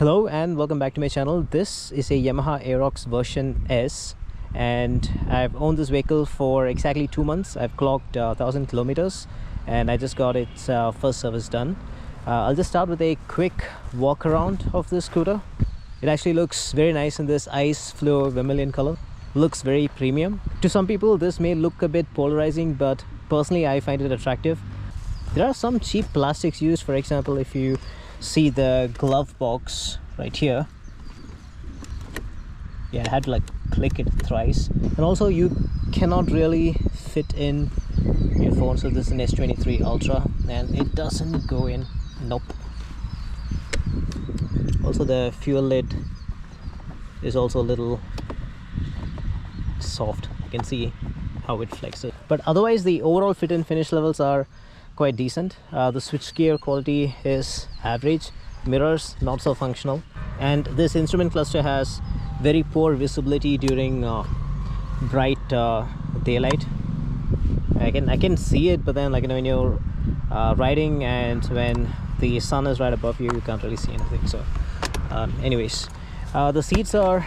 Hello and welcome back to my channel. This is a Yamaha Aerox Version S and I've owned this vehicle for exactly 2 months. I've clocked 1000 kilometers and I just got its first service done. I'll just start with a quick walk around of this scooter. It actually looks very nice in this ice Fluo Vermilion color. Looks very premium. To some people this may look a bit polarizing, but personally I find it attractive. There are some cheap plastics used. For example, if you see the glove box right here, I had to like click it thrice, and also you cannot really fit in your phone. So this is an S23 Ultra and it doesn't go in. Nope. Also the fuel lid is also a little soft. You can see how it flexes, but otherwise the overall fit and finish levels are quite decent. The switchgear quality is average, mirrors not so functional, and this instrument cluster has very poor visibility during bright daylight. I can see it, but then when you're riding and when the sun is right above you, you can't really see anything. So anyways, the seats are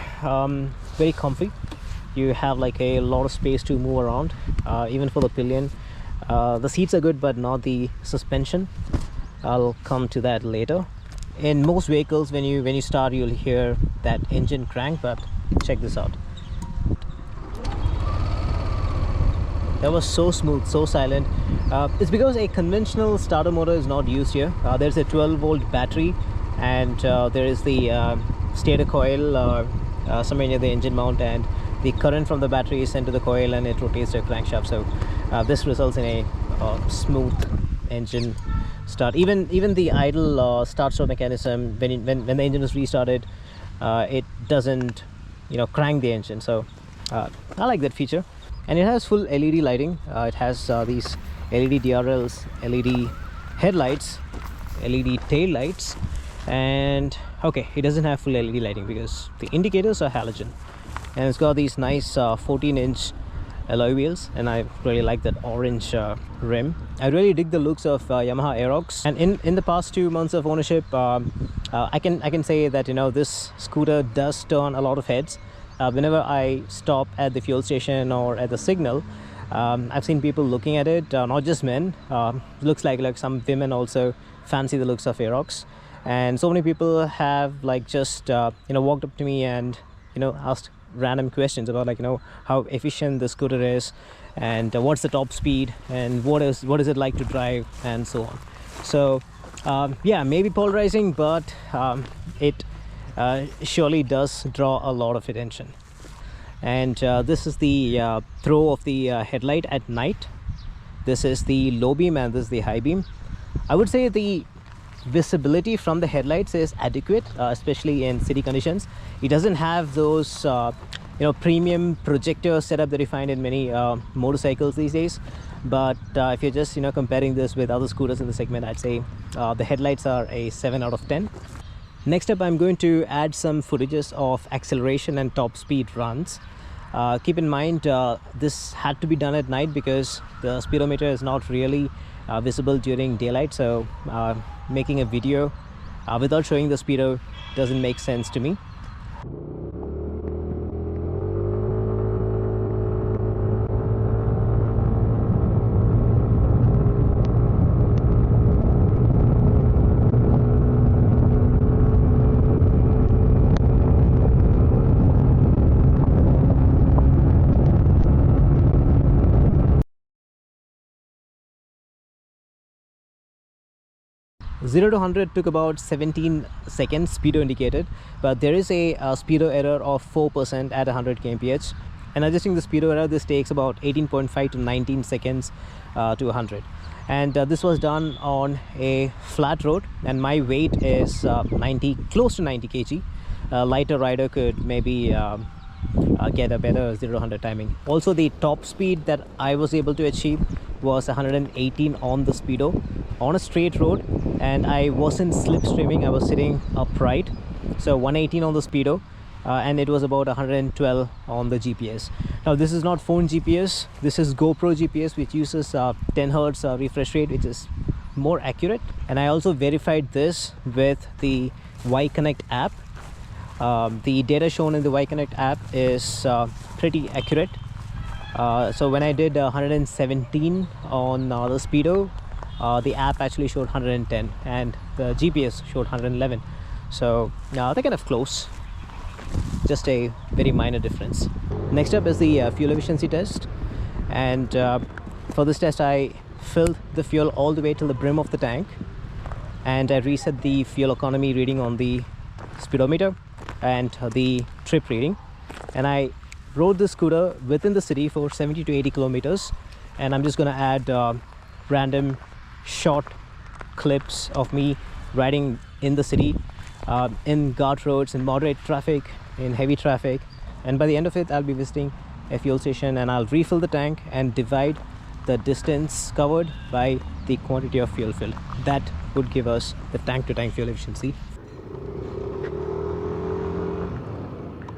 very comfy. You have like a lot of space to move around, even for the pillion. The seats are good, but not the suspension. I'll come to that later. In most vehicles, when you start, you'll hear that engine crank, but check this out. That was so smooth, so silent. It's because a conventional starter motor is not used here. There's a 12-volt battery, and there is the stator coil somewhere near the engine mount, and the current from the battery is sent to the coil and it rotates the crankshaft. So this results in a smooth engine start. Even the idle start-stop mechanism, when the engine is restarted, it doesn't crank the engine. So I like that feature. And it has full LED lighting. It has these LED DRLs, LED headlights, LED tail lights, and okay, it doesn't have full LED lighting because the indicators are halogen. And it's got these nice 14-inch alloy wheels, and I really like that orange rim. I really dig the looks of Yamaha Aerox, and in the past 2 months of ownership, I can say that this scooter does turn a lot of heads. Whenever I stop at the fuel station or at the signal, I've seen people looking at it, not just men. Looks like some women also fancy the looks of Aerox, and so many people have just walked up to me and asked random questions about how efficient the scooter is, and what's the top speed, and what is it like to drive, and so on. So yeah, maybe polarizing, but it surely does draw a lot of attention. And this is the throw of the headlight at night. This is the low beam and this is the high beam. I would say the visibility from the headlights is adequate, especially in city conditions. It doesn't have those premium projector setup that you find in many motorcycles these days, but if you're just comparing this with other scooters in the segment, I'd say the headlights are a 7 out of 10. Next up, I'm going to add some footages of acceleration and top speed runs. Keep in mind, this had to be done at night because the speedometer is not really visible during daylight, so making a video without showing the speedo doesn't make sense to me. Zero to 100 took about 17 seconds, speedo indicated, but there is a speedo error of 4% at 100 kmph. And adjusting the speedo error, this takes about 18.5 to 19 seconds to 100. And this was done on a flat road, and my weight is close to 90 kg. A lighter rider could maybe get a better 0 to 100 timing. Also, the top speed that I was able to achieve was 118 on the speedo on a straight road, and I wasn't slipstreaming, I was sitting upright. So 118 on the speedo, and it was about 112 on the GPS. Now this is not phone GPS, this is GoPro GPS, which uses 10 Hz refresh rate, which is more accurate. And I also verified this with the Y-Connect app. The data shown in the Y-Connect app is pretty accurate. So when I did 117 on the Speedo, the app actually showed 110 and the GPS showed 111. So they're kind of close, just a very minor difference. Next up is the fuel efficiency test, and for this test I filled the fuel all the way till the brim of the tank, and I reset the fuel economy reading on the speedometer and the trip reading, and I rode the scooter within the city for 70 to 80 kilometers. And I'm just gonna add random short clips of me riding in the city, in ghat roads, in moderate traffic, in heavy traffic. And by the end of it, I'll be visiting a fuel station and I'll refill the tank and divide the distance covered by the quantity of fuel filled. That would give us the tank to tank fuel efficiency.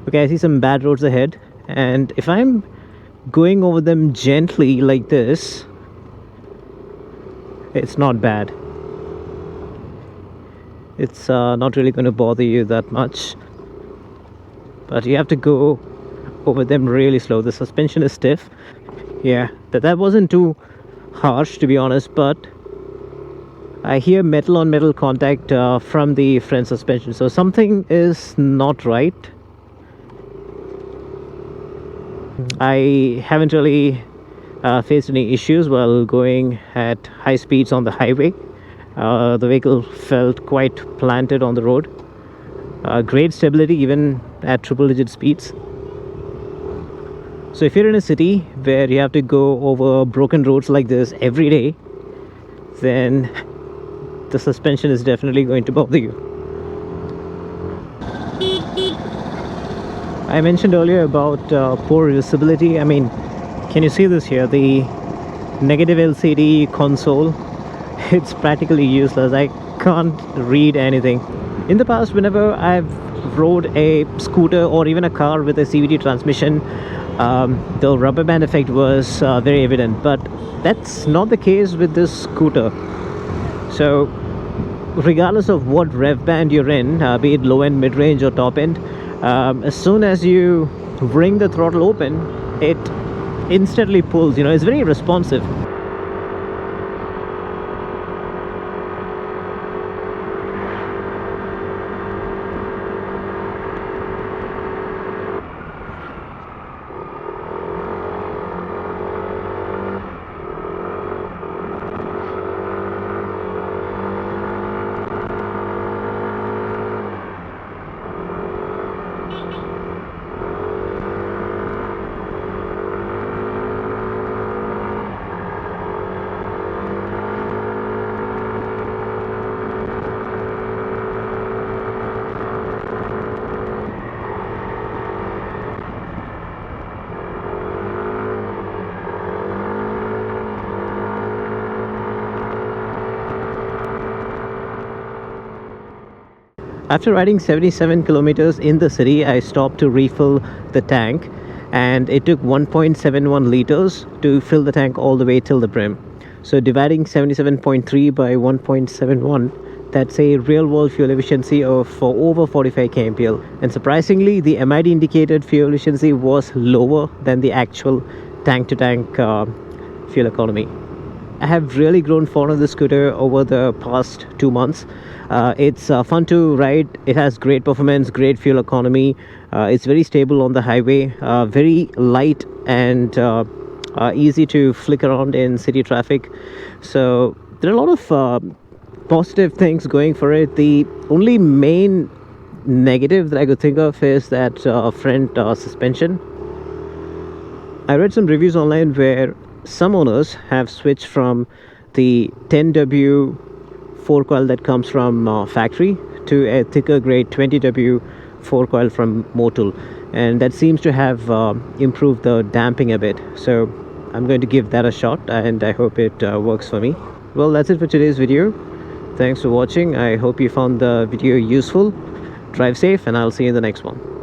Okay, I see some bad roads ahead, and if I'm going over them gently like this, it's not bad. It's not really going to bother you that much, but you have to go over them really slow. The suspension is stiff. Yeah, that wasn't too harsh, to be honest, but I hear metal on metal contact from the front suspension, so something is not right. I haven't really faced any issues while going at high speeds on the highway. The vehicle felt quite planted on the road. Great stability even at triple digit speeds. So if you're in a city where you have to go over broken roads like this every day, then the suspension is definitely going to bother you. I mentioned earlier about poor visibility. I mean, can you see this here? The negative LCD console, it's practically useless. I can't read anything. In the past, whenever I've rode a scooter or even a car with a CVT transmission, the rubber band effect was very evident, but that's not the case with this scooter. So regardless of what rev band you're in, be it low end, mid range or top end, as soon as you bring the throttle open, it instantly pulls. You know, it's very responsive. After riding 77 kilometers in the city, I stopped to refill the tank, and it took 1.71 liters to fill the tank all the way till the brim. So dividing 77.3 by 1.71, that's a real-world fuel efficiency of over 45 kmpl. And surprisingly, the MID indicated fuel efficiency was lower than the actual tank-to-tank fuel economy. I have really grown fond of the scooter over the past 2 months. It's fun to ride. It has great performance, great fuel economy. It's very stable on the highway, very light and easy to flick around in city traffic. So there are a lot of positive things going for it. The only main negative that I could think of is that front suspension. I read some reviews online where some owners have switched from the 10W 4 coil that comes from factory to a thicker grade 20W 4 coil from Motul, and that seems to have improved the damping a bit. So I'm going to give that a shot, and I hope it works for me. Well, that's it for today's video. Thanks for watching. I hope you found the video useful. Drive safe, and I'll see you in the next one.